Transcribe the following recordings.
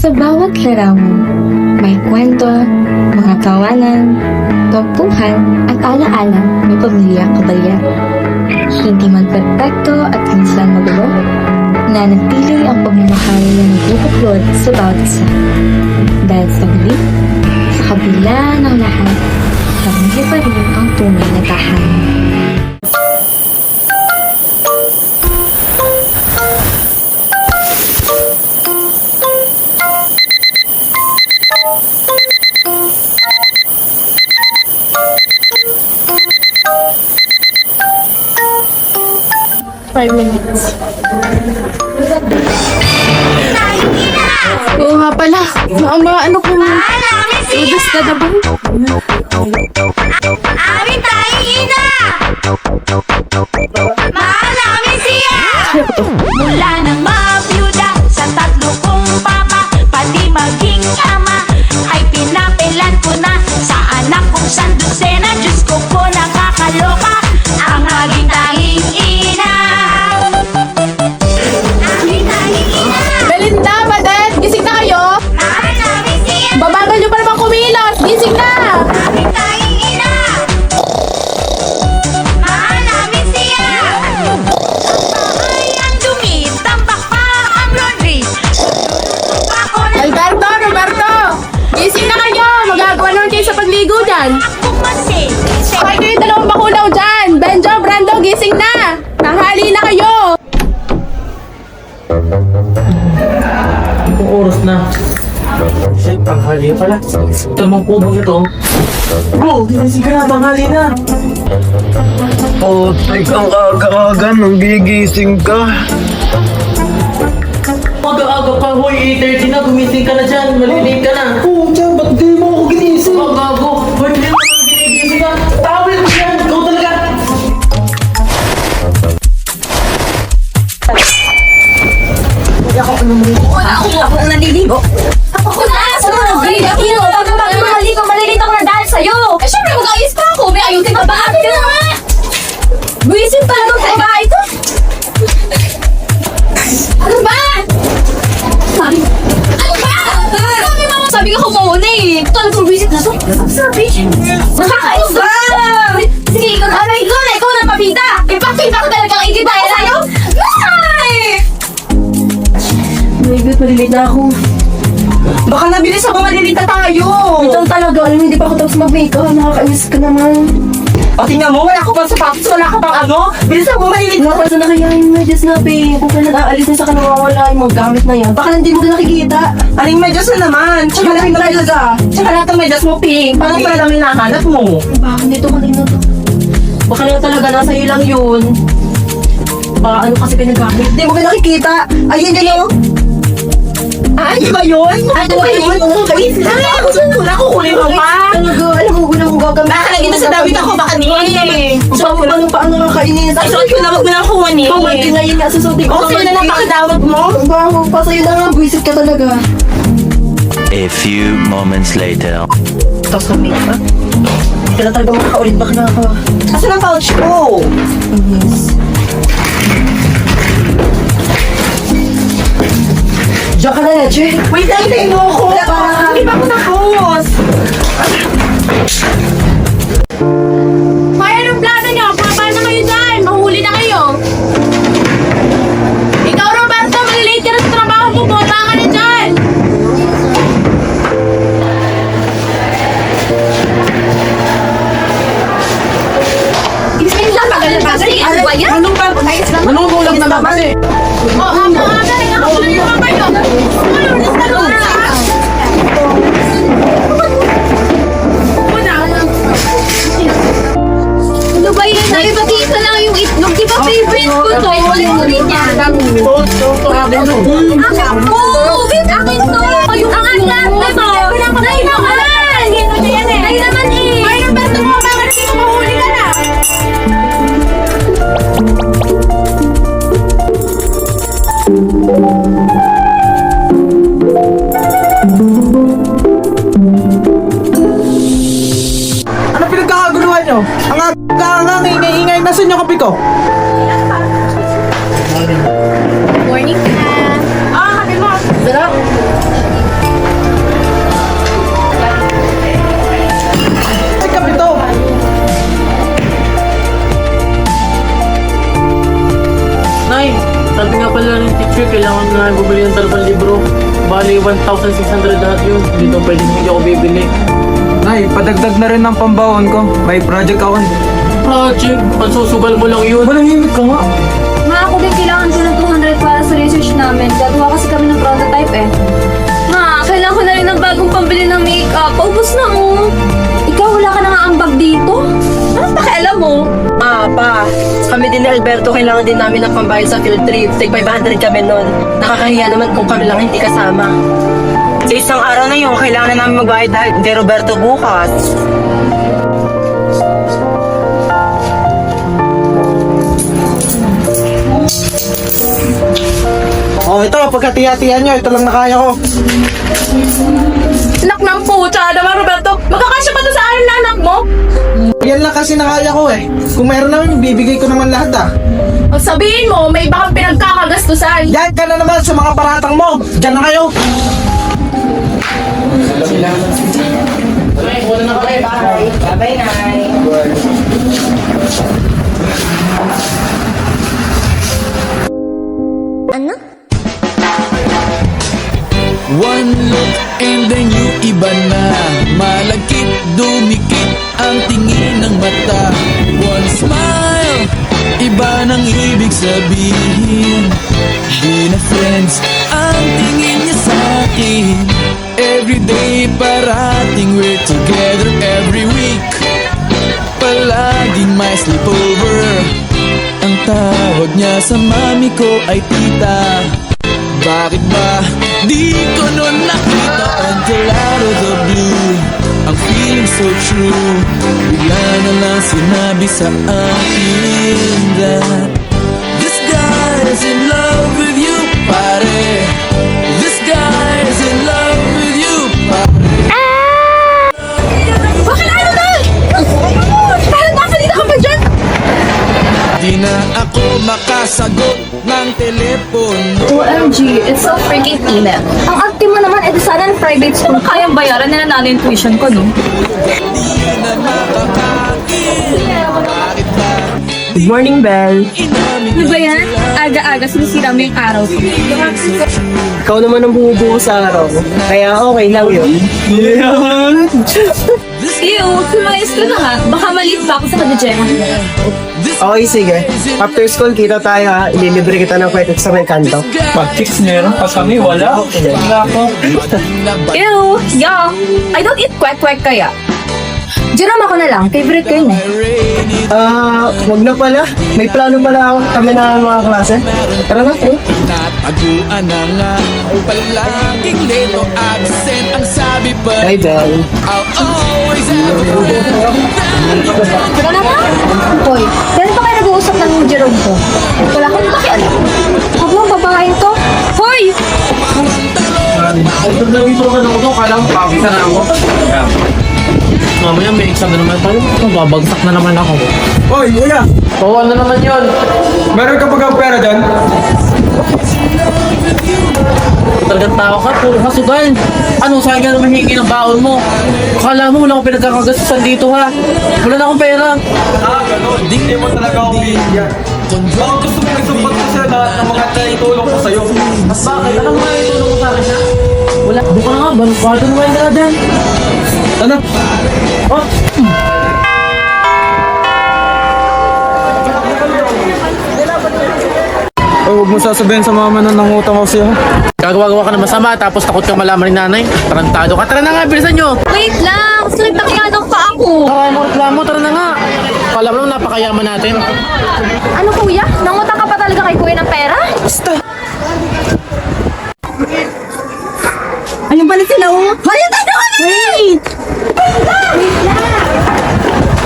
Sa bawat larawan, may kwento, mga tawanan, tampuhan at alaala ng pamilya Caballero. Hindi man perpekto at minsan magulo, nanatili ang pagmamahal na nagbubuklod sa bawat isa. Dahil sa huli, sa kabila ng lahat, pamilya pa rin ang tunay na tahanan. Oo nga pala. Ano kung udas ka na ba? Amin tayo ina! Mahal namin siya! Mula nang mabiyuda sa tatlo kong papa, pati maging ama, ay pinapilan ko na sa anak kong sandusena. Diyos ko po nakakaloka ang aking tanging ina. Amin tanging ina! Belinda, Badet, gising na kayo? Mahal namin siya! Babagal nyo pa naman kumilos. Gising na! Amin tanging ina! Mahal namin siya! Ang bahay ang dumi, tambak pa ang laundry. Ako na Roberto! Gising na kayo! Magagawa naman kayo sa pagligo dyan. kumasin. Okay kayo dalawang bakulaw dyan. Benjo, Brando, gising na! Tanghali na kayo! Anong oras na? Shit, tanghali pala. Tamang kubog ito. Bro, ginising ka na, tanghali na. Putik, ang aga-aga nang gigising ka. Aga-aga pa, hoy, 8:30 na, gumising ka na dyan, malilate ka na. Oo, tiyan, ba't di mo ako ginising? Oh, gago, hoy, hindi mo naman ginigising ka. Tawil mo yan, ikaw talaga. Ako ang naliligo. Ako na! Sunod! Ganito! Pag maligo, malilito ko na dahil sa'yo! Eh, syempre, mag-ayos pa ako! May ayusin pa ba? Ate na nga! Buwisit pa lang sa bahay to! Ano ba? Ano ba? Sabi ko muna eh! Tol, kung buwisit na to! Sabi! Nakakainom ba? Sige, ikaw na! Ikaw na, papita! Ipakita ko talagang ikita sa'yo! Nay! My God, malilate na ako. Baka nabilis ako, malilate na tayo. Ito talaga, alam mo, hindi pa ako tapos mag-makeup. Nakakainis ka naman. O tingnan mo, wala ka pang sapatos, wala ka pang ano? Bilisan mo, malilit mo. Nakasa na kaya yung medyas na, babe. Kung kailan aalis na sa kanawawala yung mga gamit na yan. Baka hindi mo na nakikita. Aling medyas na naman. Tsaka lahat ng medyas, tsaka lahat ng medyas mo, pink. Paano pala lang hinahanap mo? Baka dito kanina to. Baka na talaga nasa iyo lang yun. Baka ano kasi pinagamit. Hindi mo ka nakikita. Ayun din o. Ay, di ba yun? Ay, di ba yun? Wait lang. Wala ko kunin mo pa. Talaga, alam mo, wala kong gagamit. Baka lagi na sa damit ako, baka ni. So, paano nakakainis? Ay, sorry ko na, wag mo na kunin. Oh, my God, ngayon nga, susutin ko. O, sino na napakadawat mo? Bago pa sa'yo na nga, buwisit ka talaga. A few moments later. Tapos kami, ha? Hindi ka na talaga makakaulit, baka nakaka... Asan ang pouch ko? Yes. Diyan ka na, Leche. Wait lang, hintayin mo ako. Hindi pa ako tapos. Kaya anong plano niyo? Paano na kayo dyan? Mahuli na kayo. Ikaw, Roberto, malilate ka na sa trabaho mo. Bota ka na dyan. Isipin lang, bagal-bagal. Ano ba yan? Anong ba? Anong ulam na naman eh? Oh, aga-aga, nakakula yung mga kayo. Ano ba yan? Nakipag-isa lang yung itlog. Di ba favorite ko to? Ulit niya. Ako! Wait, akin to! Yung akin lang, diba? Dahil naman! Dahil naman eh! Ay, Roberto mo, bakit hindi mo mahuli ka na? Ano pinagkakaguluhan nyo? Ang aga-aga, ingay-ingay. Nasaan yung kape ko? Morning ka! Ah, kape mo. Sarap. Bali, 1,600 lahat yun. Hindi daw pwede hindi ako bibili. Nay, padagdag na rin ng pambaon ko. May project ako eh. Project, pansusugal mo lang yun. Manahimik ka nga. Ma, ako din kailangan ko ng 200 para sa research namin. Gagawa kasi kami ng prototype eh. Ma, kailangan ko na rin ng bagong pambili ng makeup. Paubos na mo. Ikaw, wala ka na nga ambag dito. Ano pakialam mo? Pa, kami din ni Alberto, kailangan din namin ng pambayad sa field trip. Take 500 kami nun. Nakakahiya naman kung kami lang hindi kasama. Sa isang araw na yun, kailangan na namin magbayad dahil kay Roberto bukas. Oh, ito, pagkatiyatihan nyo, ito lang nakaya ko. Anak ng pucha naman, Roberto. Magkakasya ba ito sa anim na anak mo? Yan lang kasi nakaya ko eh. Kung meron naman, bibigay ko naman lahat ah. O sabihin mo, may iba kang pinagkakagastusan. Yan ka na naman sa mga paratang mo. Diyan na kayo. One look and then you iba na. Malagkit, dumikit ang tingin ng mata. One smile, iba nang ibig sabihin. Di na friends ang tingin niya sa akin. Everyday parating we're together every week. Palaging may sleepover. Ang tawag niya sa mami ko ay tita. Bakit ba di ko nun nakita until out of the blue? Ang feeling so true. Bigla na lang sinabi sa akin that this guy is in love with you, pare. This guy is in love with you, pare. Bakit ano na? Parang nasalita ka pa dyan? Di na ako makasagot ng telepono. OMG, it's so freaking init. Ang active mo naman, edi sana ng private school. Kayang bayaran na natin yung tuition ko, no? Di na makakain. Bakit ba Good morning, Belle. inamin Ano ba yan? Aga-aga, sinisira mo yung araw ko. Ikaw naman ang bumubuo sa araw ko. Kaya okay lang yun. Ew, sumayos ka na nga. Baka maliit pa ako sa kadadyan. Okay, sige. After school, kita tayo ha. Ililibre kita ng kwento sa may kanto. Chicks meron pa kami, wala. Wala ko. Ew, yeah. I don't eat kwek-kwek kaya. Jerome ako na lang. Favorite ko yun eh. Wag na pala. May plano pala ako. Kami na mga klase. Tara na, eh. Nataguan na nga. Palaging leto absent ang sabi pa. Hi, Belle. I'll always have a friend. Tara na nga. Hoy, kailan pa kayo nag-uusap ng Jerome ko? Wala akong pakialam. Huwag mong babahain to. Hoy! Pag nagito ka na ako, kala mo pagisa na ako. Mamaya may exam na naman tayo. Babagsak na naman ako. Oy, kuya. Oo, ano naman yun? Meron ka pag pera dyan? Talagang tao ka, puro kasugal. Ano, saan ka naman hihingi ng baon mo? Akala mo wala akong pinagkakagastusan dito ha. Wala na akong pera. Hindi mo talaga ako bibigyan. Baka gusto mo nagsupat ko sa lahat ng mga naitulong ko sa'yo. Bakit? Anong mga itulong mo sa akin ha? Wala. Doon ka na nga, balukwado naman ka na dyan. Ano? Oh, Oy, huwag mo sasabihin sa mama na nangutang ako siya. gagawa-gawa ka na masama tapos takot kang malaman ni nanay. Tarantado ka. Tara na nga, bilisan nyo. Wait lang! Sakit na kaya ng paa ko. Tara mo, reklamo. Tara na nga. Kala mo naman napakayaman natin. Ano kuya? Nangutang ka pa talaga kay kuya ng pera? Ano ba na sila? Kaya tayo ka na! Wait!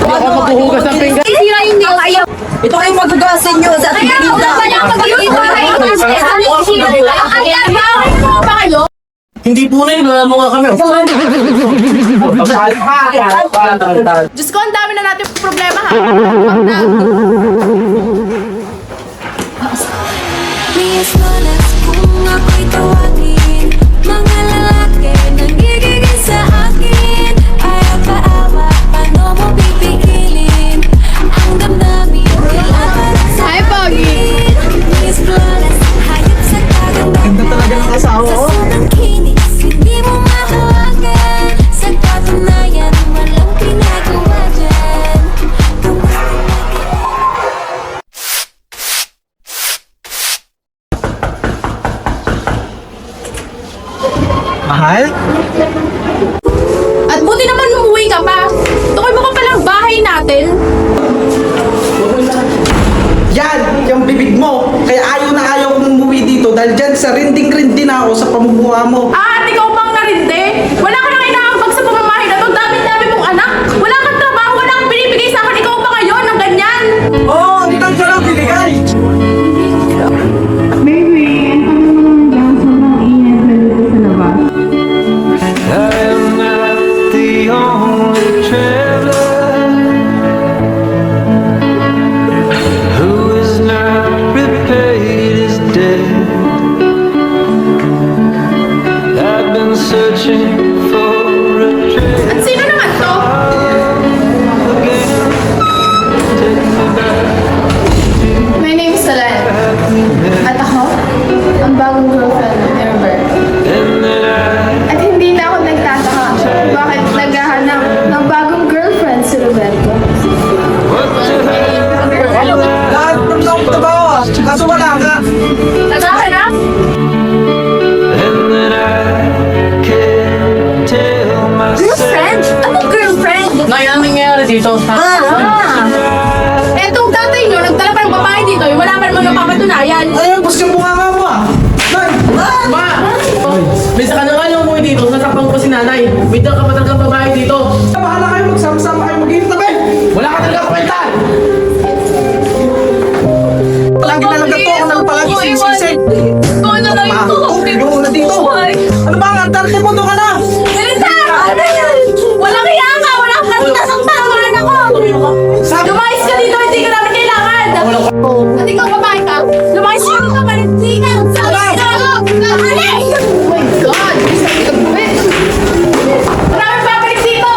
Hindi ako maghuhugas ng pinggan. Sira hindi ako ayaw. Ito kayong magagasin nyo sa Kaya ako ba niya mag-iiba? Hindi po na yun. Wala mo nga kami. Diyos ko, ang dami na natin problema ha. May oras kung ako'y tawagin. Mga lalaki nangigigil sa akin. Ayaw paawa, paano mo pipigilin? Ang damdamin, kailangan sa akin. Miss Flores, hayop sa kaganda. Ganda talaga ng asawa ko. Sa sunang Mahal? At buti naman umuwi ka pa. Tukoy mo ka palang bahay natin. Yan! Yung bibig mo! Kaya ayaw kong umuwi dito dahil dyan sa rinding-rindi na ako sa pamumuha mo. At ikaw bang narinde? Wala ka nang inaambag sa pamamahay na to. Dami-dami mong anak. Wala kang trabaho, wala kang binibigay sa akin. Ikaw ba ngayon ng ganyan? Oo! Dito ka lang binigay! At sino naman to? My name is Salan. At ako, ang bagong girlfriend ni Robert. At hindi na ako nagtataka bakit naghahanap ng bagong girlfriend si Roberto. Lahat ng taong trabaho ah! Kaso wala ka! Naghahanap? Girlfriend? Anong girlfriend? Nay, anong nangyayari dito? Etong tatay nyo, nagdala pa ng babae dito, wala pa naman napapatunayan. Ayun, bus yung mukha nga mo ah! Nay! Ma! Bisa ka na nga yung umuwi dito, nasakpan ko pa si nanay. May dala ka pa talagang babae dito. Bahala kayo, magsama-sama kayo mag-iintabi! Wala ka talaga kwenta! Palagi na lang to, ako na lang palagi sinisisi. Ikaw na lang ito. Yung una dito. Ano ba nga, tarte mo doon ka na! Melissa! Walang hiya ka! Wala ka nasang tangan ako! Lumayas ka dito, hindi ka namin kailangan! At ikaw babae ka, lumayas ka dito, hindi ka! Alis! Oh my God! Maraming babalik dito!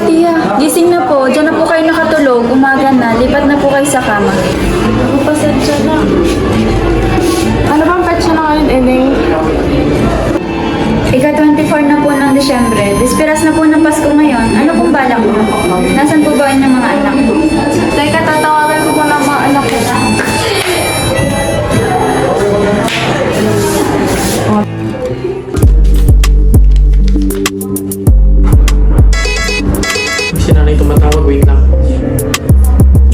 Tia, gising na po. Diyan na po kayo nakatulog. Umaga na. Lipat na po kayo sa kama. Ako, pasensya na. Ano bang petsa na ngayon, Eneng? Ika-24 na po ng Disyembre. Dispiras na po ng Pasko ngayon. Ano pong balak mo? Nasaan po ba yung mga anak mo? Teka, tatawagan ko po ng mga anak ko. Si nanay tumatawag, wait lang.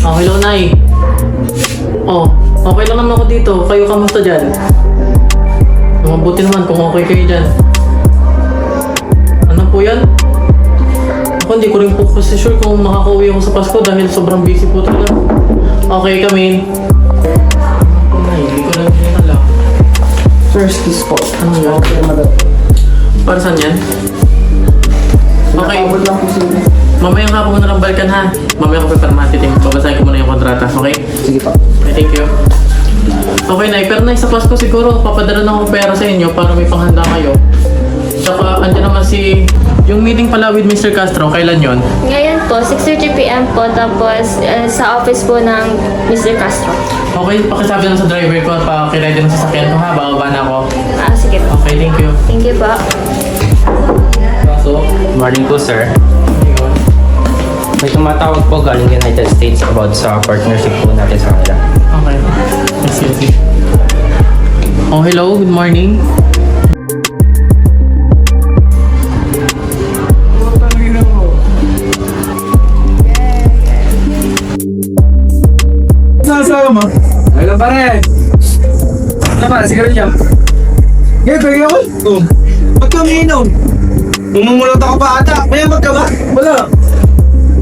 Oh, hello, Nay. Oh, okay lang naman ako dito. Kayo, kamusta dyan? Mabuti naman kung okay kayo dyan. Ano po yan? Ako, hindi ko rin po kasi sure kung makakauwi ako sa Pasko dahil sobrang busy po talaga. Okay, come in. Ay, hindi ko lang alam. First kiss po. Ano yun? Para saan yan? Okay. Mamaya nga po muna lang balikan ha. Mamaya ko pa permantiting. Babasahin ko muna yung kontrata, okay? Sige po. Okay, thank you. Okay, Nay, pero Nay, sa Pasko siguro papadala na akong pera sa inyo para may panghanda kayo. Tsaka, andyan naman yung meeting pala with Mr. Castro, kailan yon? Ngayon po, 6:30 p.m. po. Tapos sa office po ng Mr. Castro. Okay, pakisabi lang sa driver ko at pakilay din sa sasakyan ko ha. Bababa na ako. Sige po. Okay, thank you. Thank you po. So, Morning po, sir. May tumatawag po galing United States about sa partnership po natin sa kanila. okay. Sige. Oh, hello. Good morning. Nasaan mo? Pare! Ano pare, sigarilyo? Ngayon, pwede ako? Oo. Ba't ka umiinom? Mumumulot ako pa ata. Kaya ba't ka ba? Wala.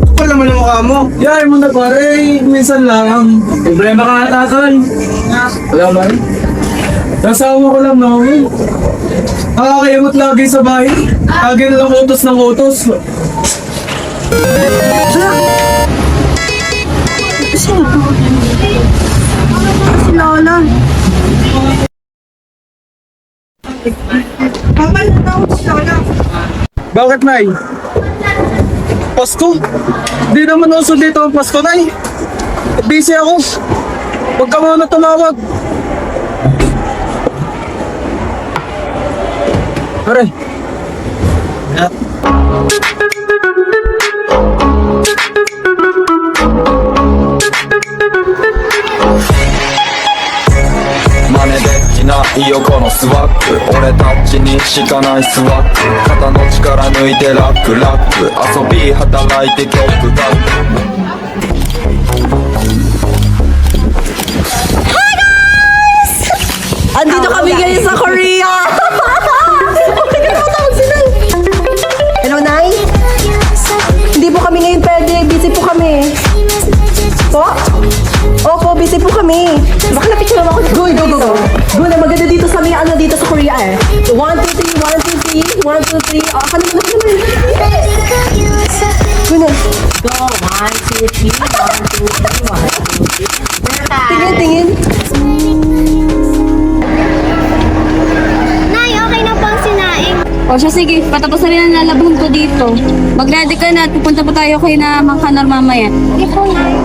Kapal naman ang mukha mo. Yahay mo na pare, minsan lang. Problema ka ata tol. Wala ba? Nasawa ko lang namin. Nakakayamot lagi sa bahay. Lagi na lang utos ng utos. Lola. Kapal na ako si Lola. Bakit, Nay? Pasko? Di naman uso dito ang Pasko, Nay. Busy ako. Huwag ka muna tumawag. Pare.真似できないよこのスワッグ俺たちにしかないスワッグ肩の力抜いてラックラック遊び働いて曲書くAndito kami ngayon sa Korea! Hello, Nay? Hindi po kami ngayon pwede. Busy po kami. Po? Opo, busy po kami. Baka napicture ako. Go, go, go, go. Go na, maganda dito sa mga ano dito sa Korea eh. 1, 2, 3, 1, 2, 3, 1, 2, 3. Oh, kanina na naman. Go na. Go, 1, 2, 3, 1, 2, 3, 1, 2, 3. Tingin, tingin. O siya, sige, patapos na rin ang lalabon ko dito. Mag-ready ka na at pupunta pa tayo kay na Mang Kanor mamaya. Sige po, Nay.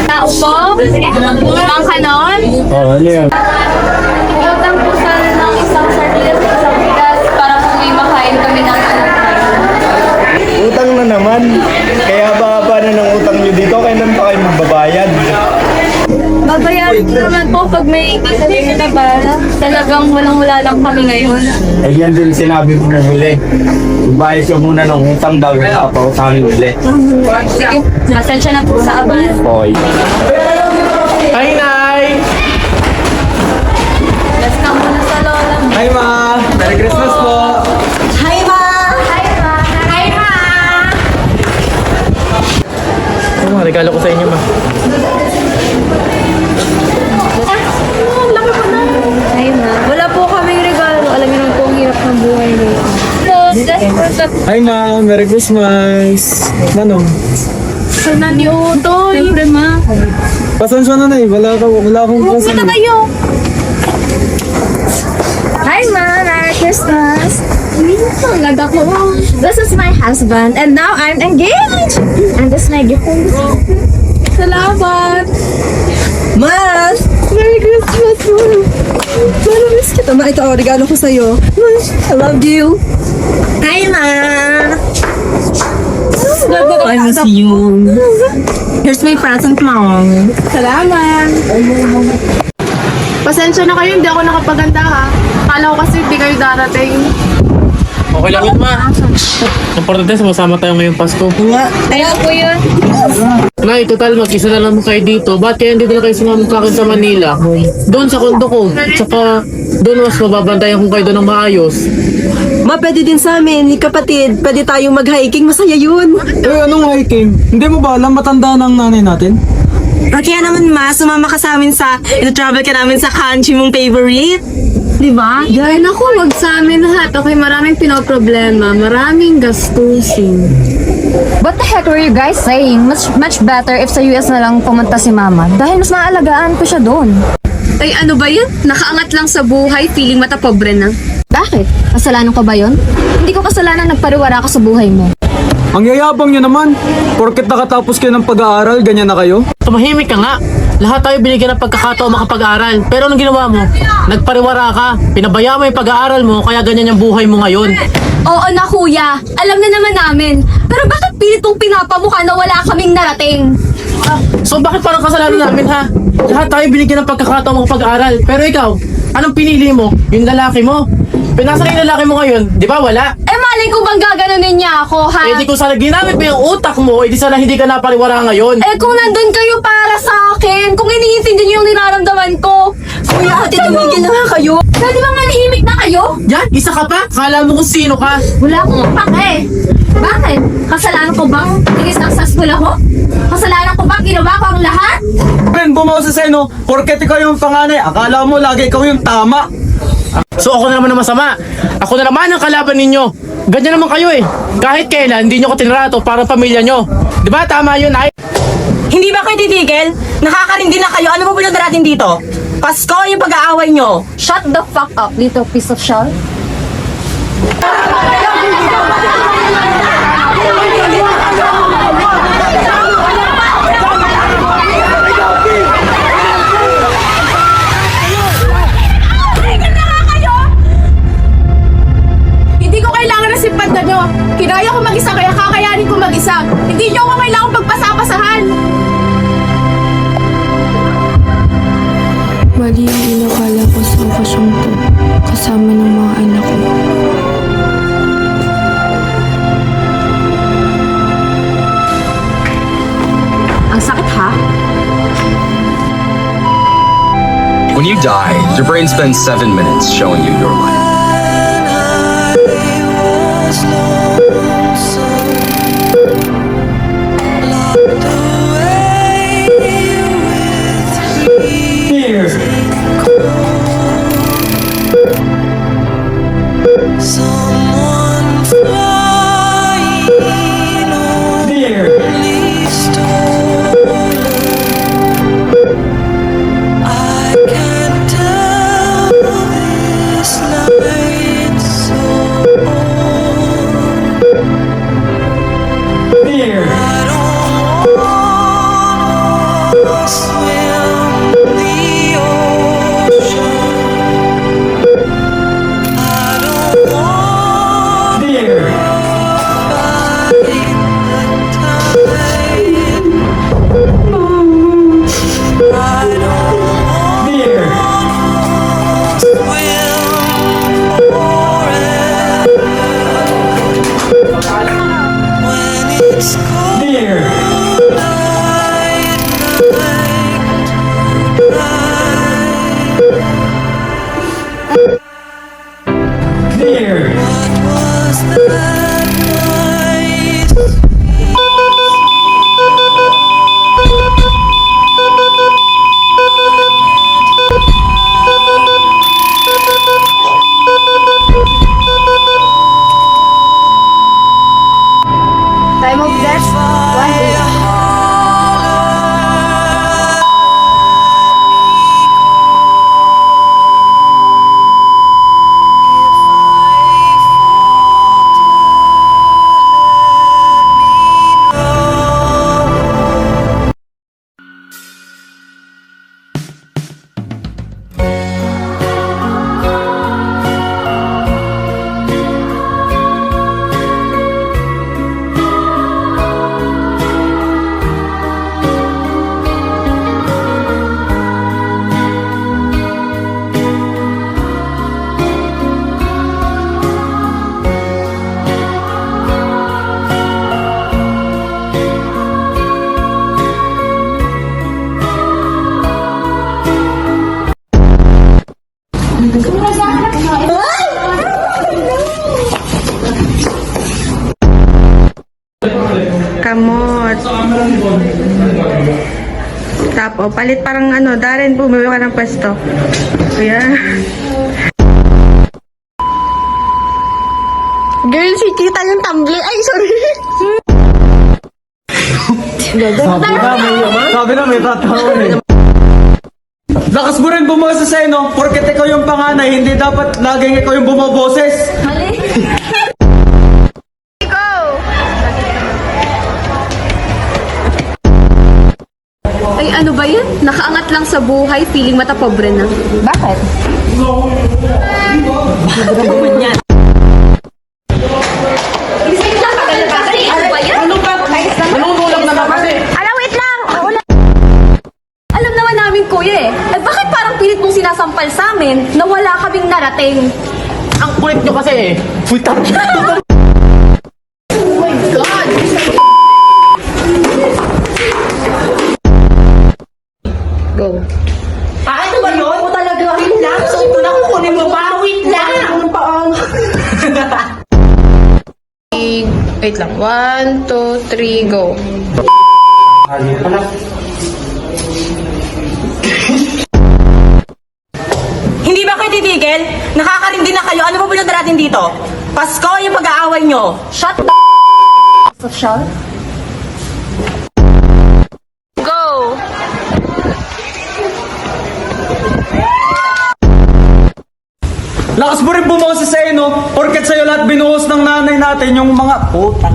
Tao po? Mang Kanor? Oo, ano yan? Utang po sana ng isang sardinas at isang bigas para kung may makain kami ng anak namin. Utang na naman. Kaya baka na ng utang nyo dito. Kailan pa kayo magbabayad? Babayaran ko naman po pag may kasi na ba? Talagang walang-wala lang kami ngayon. Eh yan din sinabi ko na huli. Bayad ka muna ng utang daw yung kapautangin huli. Sige, nasensya na po sa abal. Boy. Hi, Nay! Let's come muna sa lola. Hi ma! Merry Christmas po! Hi, Ma! Hi, Ma! Hi, Ma! Ano, regalo ko sa inyo, ma. Ay, Ma. Wala po kaming regalo. Alam niyo naman po ang hirap ng buhay ngayon. Hi ma! Merry Christmas! Manong? Sana ni Utoy. Siyempre, Ma. Pasensya na na eh. Wala akong Pumunta kayo. Hi, Ma. Merry Christmas. Ang ganda ko. This is my husband and now I'm engaged. And this is my gift. Salamat. Mas! Merry Christmas, Ma! Merry miss kita, Ma. Ito, regalo ko sa'yo. I love you. Hi, Ma! I miss you. Here's my present, Mom. Salamat. Pasensya na kayo, hindi ako nakapaganda ha. Akala ko kasi hindi kayo darating. Okay lang yun, ma. Importante, sumasama tayo ngayong Pasko. Ayaw po yun. Nay, total, mag-isa na lang kayo dito. Ba't kaya hindi na kayo sumama sa akin sa Manila? Doon sa kondo ko. At saka, doon mas mababantayan kung kayo doon ng maayos. Ma, pwede din sa amin, kapatid. Pwede tayong mag-hiking. Masaya yun. Eh, anong hiking? Hindi mo ba alam matanda ng nanay natin? Kaya naman, Ma, sumama ka sa amin sa, ito-travel ka namin sa country mong favorite. Diba? Ay, naku, wag sa amin lahat. Okay, maraming pinoproblema. Maraming gastusin. What the heck were you guys saying? Much better if sa US na lang pumunta si Mama. Dahil mas maalagaan ko siya doon. Ay, ano ba yan? Nakaangat lang sa buhay, feeling mata pobre na. Bakit? Kasalanan ko ba yon? Hindi ko kasalanan nagpariwara ako sa buhay mo. Ang yayabang nyo naman. Porket nakatapos kayo ng pag-aaral, ganyan na kayo? Tumahimik ka nga. Lahat tayo binigyan ng pagkakataon makapag-aral. Pero anong ginawa mo? Nagpariwara ka. Pinabaya mo yung pag-aaral mo, kaya ganyan yung buhay mo ngayon. Oo na kuya, alam na naman namin. Pero bakit pilitong pinapamukha na wala kaming narating? So bakit parang kasalanan namin, ha? Lahat tayo binigyan ng pagkakataon makapag-aral. Pero ikaw, anong pinili mo? Yung lalaki mo? Pinasa yung lalaki mo ngayon, di ba wala? Eh, malay ko bang gaganunin niya ako, ha? Eh di kung sana ginamit mo yung utak mo, eh di sana hindi ka napariwara ngayon. Eh, kung nandun kayo para sa akin, kung iniintindi niyo yung nararamdaman ko. Kuya, ate, tumigil na nga kayo. Pwede bang manahimik na kayo? Yan, isa ka pa? Kala mo kung sino ka? Wala akong pake. Bakit? Kasalanan ko bang tingis successful ako? Kasalanan ko bang ginawa ko ang lahat? Ben, bumawa sa seno, porket ikaw yung panganay, akala mo lagi ikaw yung tama. So ako na naman ang masama. Ako na naman ang kalaban ninyo. Ganyan naman kayo eh. Kahit kailan, hindi nyo ko tinrato para pamilya nyo. Di ba? Tama yun, ay. Hindi ba kayo titigil? Nakakarindi na kayo. Ano mo pinadarating dito? Pasko yung pag-aaway nyo. Shut the fuck up, little piece of shell. Hindi ko kailangan ng simpatya nyo. Kinaya ko mag-isa, kaya kakayanin ko mag-isa. Hindi nyo ako kailangan pagpasapasahan. Mali ang inakala ko sa okasyong to, kasama ng mga anak ko. Ang sakit ha? When you die, your brain spends 7 minutes showing you your life. Time of death, 1 day. Kamot. Tapo, palit parang ano, Darren, bumili ka ng pwesto. Ayan. Girl, si Tita yung tumbler. Ay, sorry. Sabi na may tatawin eh. Lakas mo rin bumawa sa seno, porket ikaw yung panganay, hindi dapat laging ikaw yung bumaboses. Ay, ano ba yan? Nakaangat lang sa buhay, feeling mata pobre na. Bakit? Ano ba yan? Anong tulak naman kasi? Ala, wait lang! Alam naman namin, kuya eh. Eh, bakit parang pilit mong sinasampal sa amin na wala kaming narating? Ang kulit nyo kasi eh. Puta. Oh my God! Go. Ito ba yun? Oo talaga, wait lang. So, ito na kukunin mo pa. Wait lang. Ano pa ang... Wait lang. 1, 2, 3, go. Hindi ba kayo titigil? Nakakarindi na kayo. Ano ba pinunta natin dito? Pasko, yung pag-aaway nyo. Shut the Social? Go! Lakas mo rin bumoses sa'yo, no? Porket sa'yo lahat binuhos ng nanay natin yung mga puta.